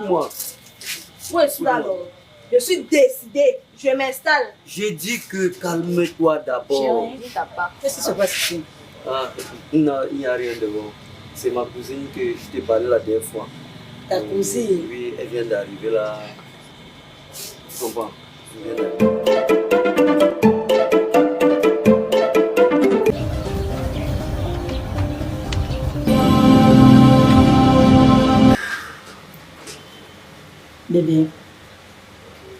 écoute-moi. Où est-ce alors? Je suis décidée, je m'installe. J'ai dit que calme-toi d'abord. J'ai dit ta part. Qu'est-ce qui se passe ici? Ah, non, il n'y a rien de bon. C'est ma cousine que je t'ai parlé la dernière fois. Ta cousine? Oui, elle vient d'arriver là. Tu comprends? Elle vient d'arriver. Bébé,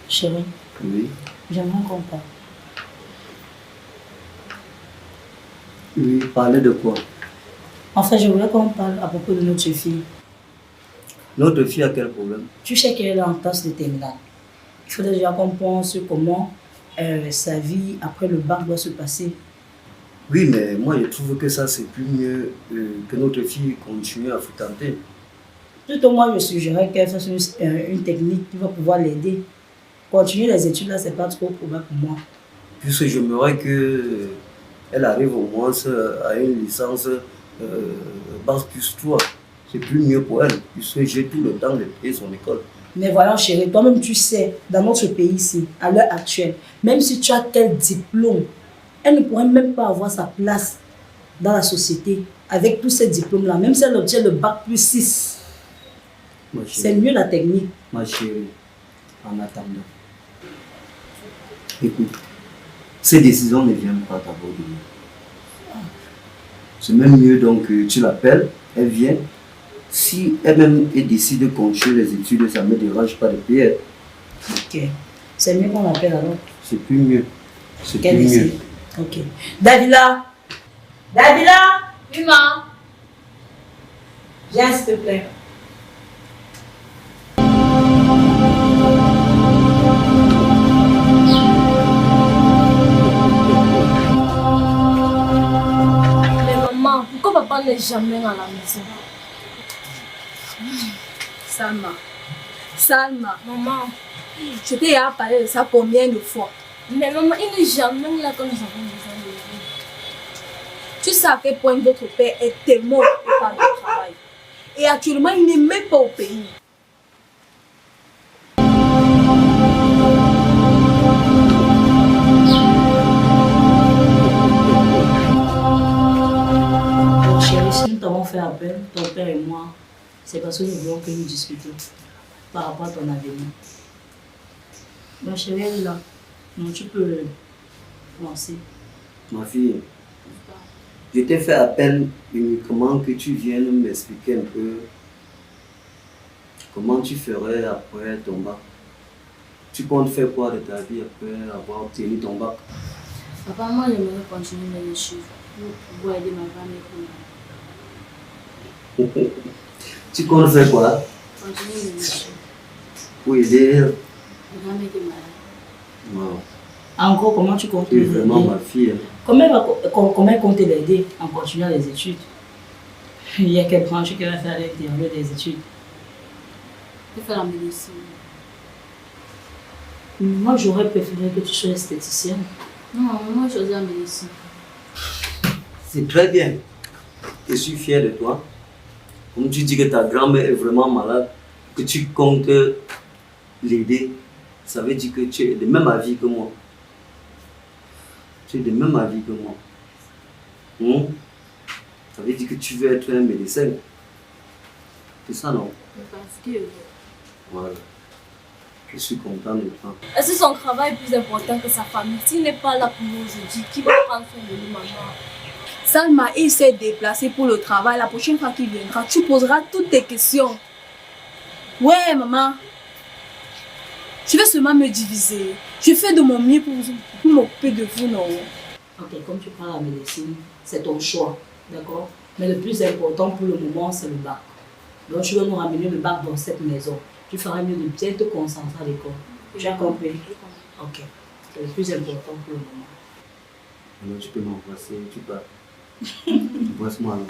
chérie, Oui. j'aimerais qu'on parle. Oui, parler de quoi? En fait, je voulais qu'on parle à propos de notre fille. Notre fille a quel problème? Tu sais qu'elle est en classe de terminale. Il faudrait déjà qu'on pense sur comment sa vie après le bac doit se passer. Oui, mais moi je trouve que ça c'est plus mieux que notre fille continue à fréquenter. Plutôt moi, je suggérais qu'elle fasse une technique qui va pouvoir l'aider. Continuer les études là, c'est pas trop probable pour moi. Puisque j'aimerais que elle arrive au moins à une licence bac plus 3. C'est plus mieux pour elle, puisque j'ai tout le temps de payer son école. Mais voilà, chérie, toi-même tu sais, dans notre pays ici, à l'heure actuelle, même si tu as quel diplôme, elle ne pourrait même pas avoir sa place dans la société avec tous ces diplômes-là, même si elle obtient le bac plus 6. C'est mieux la technique. Ma chérie, en attendant, écoute, ces décisions ne viennent pas d'abord de nous. C'est même mieux donc que tu l'appelles, elle vient. Si elle-même décide de continuer les études, ça ne me dérange pas de payer. Ok. C'est mieux qu'on l'appelle alors. C'est plus mieux. C'est plus Quelle mieux. Ok. Davila! Davila! Oui, ma. Viens, s'il te plaît. Mais maman, pourquoi papa n'est jamais à la maison? Salma, maman, je t'ai parlé de ça combien de fois? Mais maman, il n'est jamais là quand nous avons besoin de lui. Tu sais à quel point votre père est tellement occupé par le travail. Et actuellement, il n'est même pas au pays. Bon, chérie, si nous t'avons fait appel, ton père et moi, c'est parce que nous voulons que nous discutions par rapport à ton avenir. Ma chérie, elle est là. Donc tu peux lancer. Ma fille, je t'ai fait appel uniquement que tu viennes m'expliquer un peu comment tu ferais après ton bac. Tu comptes faire quoi de ta vie après avoir obtenu ton bac? Papa, moi, j'aimerais continuer mes études pour pouvoir aider ma famille. Tu comptes faire quoi? Continuer mes études. Pour aider. Ma famille est malade. Wow. En gros, comment tu comptes Tu es vraiment ma fille. Comment compte l'aider en continuant les études? Il y a quelle branche qui va faire à l'intérieur des études? Je vais faire la médecine. Moi, j'aurais préféré que tu sois esthéticienne. Non, moi, je choisis la médecine. C'est très bien. Je suis fier de toi. Comme tu dis que ta grand-mère est vraiment malade, que tu comptes l'aider, ça veut dire que tu es de même avis que moi. Tu es de même avis que moi. Ça veut dire que tu veux être un médecin. C'est ça, non? Parce que... Voilà. Je suis content de toi. Est-ce que son travail est plus important que sa famille? S'il n'est pas là pour nous aujourd'hui, qui va prendre soin de nous, maman? Salma, il s'est déplacé pour le travail. La prochaine fois qu'il viendra, tu poseras toutes tes questions. Ouais, maman. Je vais seulement me diviser. Je fais de mon mieux pour m'occuper de vous, non? Ok, comme tu prends la médecine, c'est ton choix, d'accord? Mais le plus important pour le moment, c'est le bac. Donc tu dois nous ramener le bac dans cette maison. Tu feras mieux de bien te concentrer à l'école. Tu as compris? Ok. C'est le plus important pour le moment. Alors tu peux m'embrasser, tu pars. Embrasse-moi alors.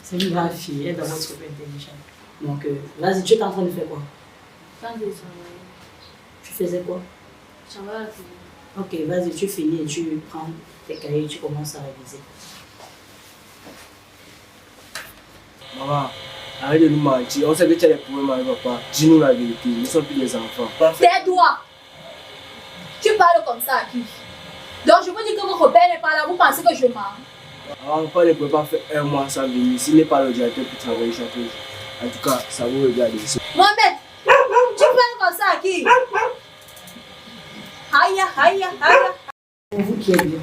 C'est une grande fille, elle doit être super intelligente. Donc, vas-y, tu es en train de faire quoi? Tu faisais quoi? Je travaille à la télé. Ok, vas-y, tu finis et tu prends tes cahiers et tu commences à réviser. Maman, Arrête de nous mentir. On sait que tu as des problèmes avec papa. Dis-nous la vérité. Nous ne sommes plus des enfants. Tais-toi. Tu parles comme ça à qui? Donc je vous dis que votre père n'est pas là, vous pensez que je mens? Alors, papa ne peut pas faire un mois sans venir. S'il n'est pas le directeur pour travailler chaque jour. En tout cas, ça vous regarde ici. Mohamed, tu parles comme ça à qui? Aïe, aïe, aïe. Pour vous qui êtes bien.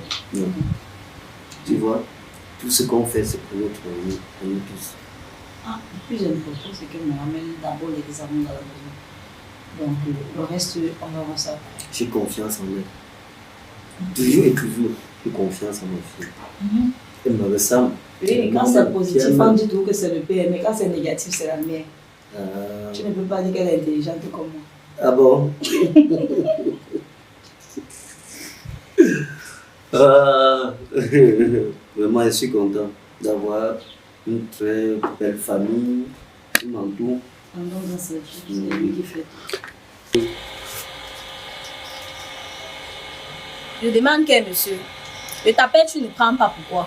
Tu vois, tout ce qu'on fait, c'est pour nous tous. Ah, le plus important, c'est qu'elle me ramène d'abord l'examen dans la maison. Donc, le reste, on va voir ça. J'ai confiance en elle. Toujours et toujours, j'ai confiance en ma fille. Elle me ressemble. Oui, quand c'est positif, on dit tout que c'est le père, mais quand c'est négatif, c'est la mère. Tu ne peux pas dire qu'elle est intelligente comme moi. Ah bon? Vraiment, je suis content d'avoir une très belle famille qui m'entoure. C'est lui qui fait. Je demande qu'est monsieur. Je t'appelle, tu ne prends pas pourquoi.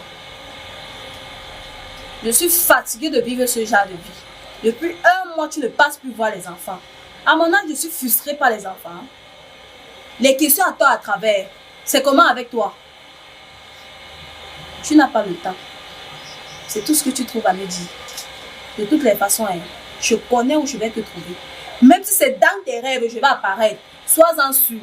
Je suis fatiguée de vivre ce genre de vie. Depuis un mois, tu ne passes plus voir les enfants. À mon âge, je suis frustrée par les enfants. Les questions à toi à travers, c'est comment avec toi? Tu n'as pas le temps. C'est tout ce que tu trouves à me dire. De toutes les façons, je connais où je vais te trouver. Même si c'est dans tes rêves, je vais apparaître. Sois-en sûr.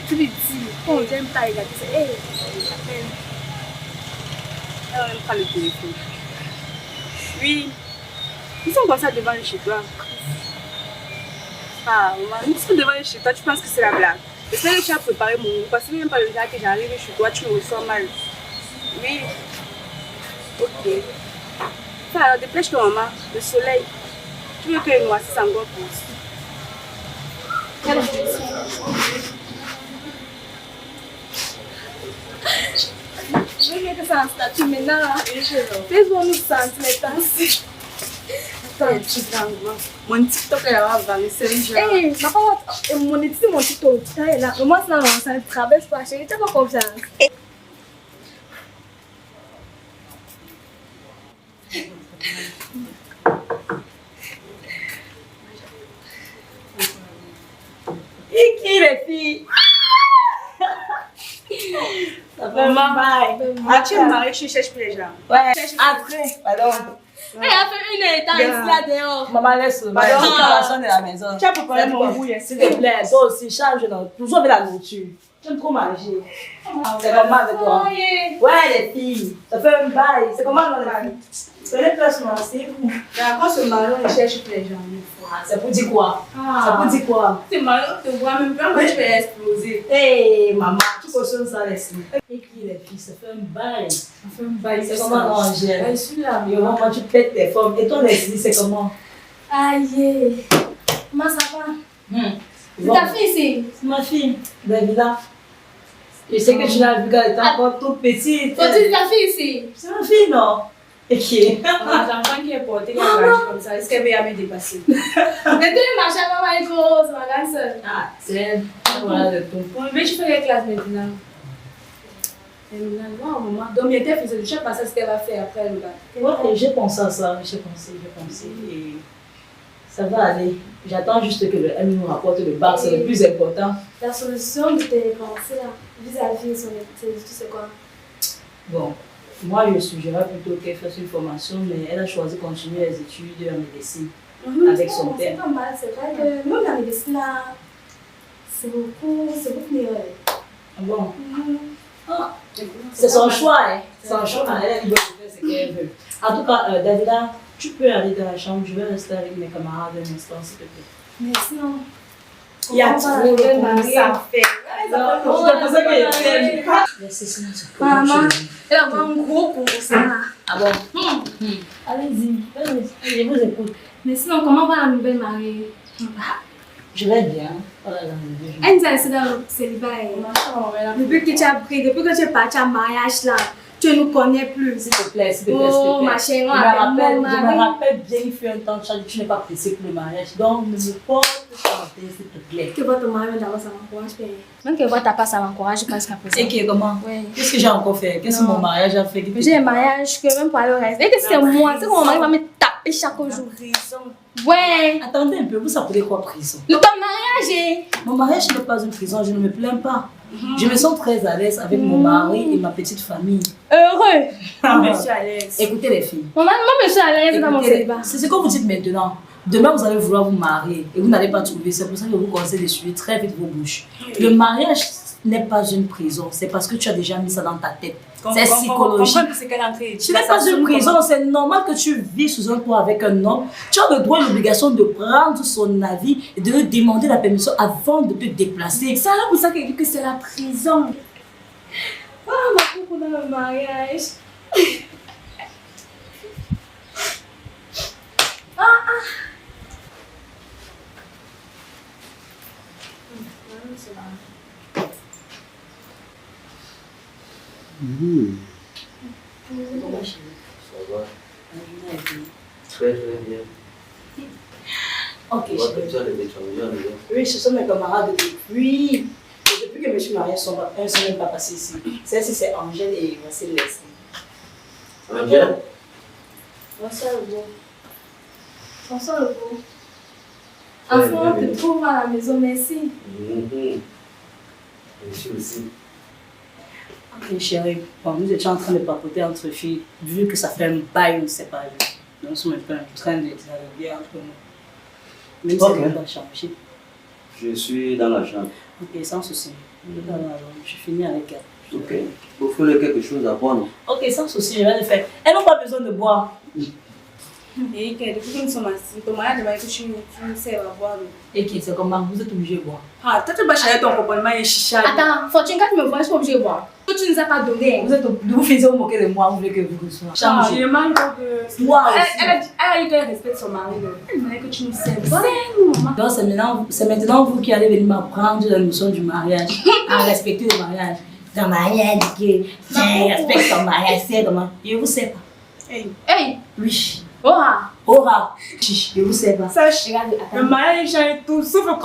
Tu lui dis, quand on n'aime pas regarder, c'est hey, elle n'aime pas le téléphone. Oui, ils sont comme ça devant le chez toi. Ah, maman, ils sont devant le chez toi, tu penses que c'est la blague. J'espère que tu as préparé mon goût, parce que même pas le gars que j'arrive chez toi, tu me ressens mal. Oui, ok. Enfin, alors dépêche-toi, maman, le soleil. Tu veux que je noircisse encore plus? Je veux bien que ça en statue maintenant. Fais-moi nous sentir les temps. Attends, tu grand. Mon TikTok est là-bas, c'est genre. Hé, maman, monétiser mon TikTok. Là, moi, ça ne traverse pas. Chérie, tu n'as pas confiance. Et qui les filles? Maman, ah, tu es mariée, tu cherches plus les gens. Ouais, après, pardon. Elle a fait une état ici là dehors. Maman, laisse le préparation de la maison. Tu as préparé mon goût, s'il te plaît, toi aussi, change, toujours avec la nourriture. J'aime trop manger. C'est comment avec toi? Ouais, les filles, ça fait un bail. C'est comment dans la vie? Prenez place, moi, c'est vous. Quand ce marion, il cherche plus les gens. C'est pour dire quoi? Ça pour dire quoi? Ce marion te voit même pas, moi, tu vas exploser. Hé, maman, tu cautionnes ça, laisse-le. Et qui, les filles, ça fait un bail. Ça fait un bail, C'est comment dans Angèle? Je suis là. Et maman, tu pètes tes formes. Et toi, Leslie, c'est comment? Aïe. Comment ça va? C'est Bon. ta fille ici? C'est ma fille, Davila. Je sais que tu l'as vu quand elle était encore toute petite. C'est ta fille ici? C'est ma fille, non? Ok. L'enfant qui est porté, qui a marché comme ça, est-ce qu'elle va me dépasser? Mais tu marches à maman et grosse, ma grande soeur. Ah, c'est elle. Voilà le ton. Bon, mais tu fais les classes maintenant. Non, maman. Donc, il était fait, je sais pas ce qu'elle va faire après le bac. Ouais, j'ai pensé à ça, j'ai pensé. Et ça va aller. J'attends juste que le M nous rapporte le bac, c'est le plus important. La solution de tes pensées là, vis-à-vis son étude, c'est quoi? Bon, moi je suggérerais plutôt qu'elle fasse une formation, mais elle a choisi de continuer les études en médecine avec son père. C'est pas mal, c'est vrai que même la médecine là, c'est beaucoup mieux. Ah bon? Ah, c'est son choix, hein. C'est son choix, elle est libre de faire ce qu'elle veut. En tout cas, Davida, tu peux aller dans la chambre, je vais rester avec mes camarades un instant, s'il te plaît. Mais sinon, Il y a trop de Ça fait. c'est pour ça qu'elle est. maman, Elle a un gros coup, ça. Ah bon? Allez-y, je vous écoute. Mais sinon, comment va la nouvelle mariée? Je vais bien. Oh là là, Elle nous a laissé dans le célibat. Depuis que tu as pris, depuis que tu es parti en mariage là, tu ne nous connais plus. s'il te plaît, s'il te plaît. Oh, s'il te plaît. ma chérie, Je me rappelle bien, il fut un temps, tu n'es pas pressé pour le mariage. Donc, ne me porte chanter, s'il te plaît. Que votre mari d'abord, ça m'encourage. Même que votre papa, ça m'encourage presque à présent. Et qui comment? Oui. Qu'est-ce que j'ai encore fait? Qu'est-ce que mon mariage a fait? J'ai un mariage que même pour aller au reste. Et que c'est moi, c'est que mon mari va me taper chaque jour. Ouais. Attendez un peu, vous appelez quoi prison? Le ton mariage. Mon mariage n'est pas une prison, je ne me plains pas. Je me sens très à l'aise avec mon mari et ma petite famille. Heureux. Ah, Je suis à l'aise. écoutez les filles. Moi, je suis à l'aise dans mon Écoutez, célibat. c'est ce que vous dites maintenant. Demain, vous allez vouloir vous marier et vous n'allez pas trouver. C'est pour ça que je vous conseille de suivre très vite vos bouches. Le mariage n'est pas une prison. C'est parce que tu as déjà mis ça dans ta tête. C'est psychologique. Ce n'est pas une prison. C'est normal que tu vis sous un toit avec un homme. Tu as le droit et l'obligation de prendre son avis et de lui demander la permission avant de te déplacer. C'est là pour ça qu'elle dit que c'est la prison. Ah, ma coupe dans le mariage. Ça va. Très bien. Ok, Tu vois que tu as les étrangers. oui, ce sont mes camarades depuis que je me suis mariée, elles ne sont même pas passées ici. Celle-ci, c'est Angèle et voici Leslie. Angèle? Bonsoir le beau. Bonsoir le beau. Enfant, on te trouve à la maison, merci. Merci aussi. Ok, chérie, bon, nous étions en train de papoter entre filles, vu que ça fait un bail, on ne sait pas. Nous sommes un peu en train de dialoguer entre nous. Même si elle est dans la chambre. Je suis dans la chambre. Ok, sans souci. Je finis avec elle. Ok. Vous ferez quelque chose à boire, non? Ok, sans souci, je vais le faire. Elles n'ont pas besoin de boire. Et que depuis que nous sommes assis, ton mariage va être que tu ne sais pas boire. Et qui, c'est comment vous êtes obligé de boire. Ah, toi tu vas changer ton comportement et chicha. Attends, Fortune, quand tu me vois, je suis obligée de boire. Toi tu ne nous as pas donné. Vous faisiez vous moquer de moi, vous voulez que vous soyez. Ah, il manque que. Toi aussi. Elle a dit qu'elle respecte son mari. Elle m'a dit que tu nous sais pas. Donc c'est maintenant vous qui allez venir m'apprendre la notion du mariage, à respecter le mariage. Ton mariage, que respecte ton mariage, c'est comment? Je vous sais pas. Hey! Oui. Oh! Ora. Je vous sais pas. Ça, je regarde. Le mariage est tout sauf le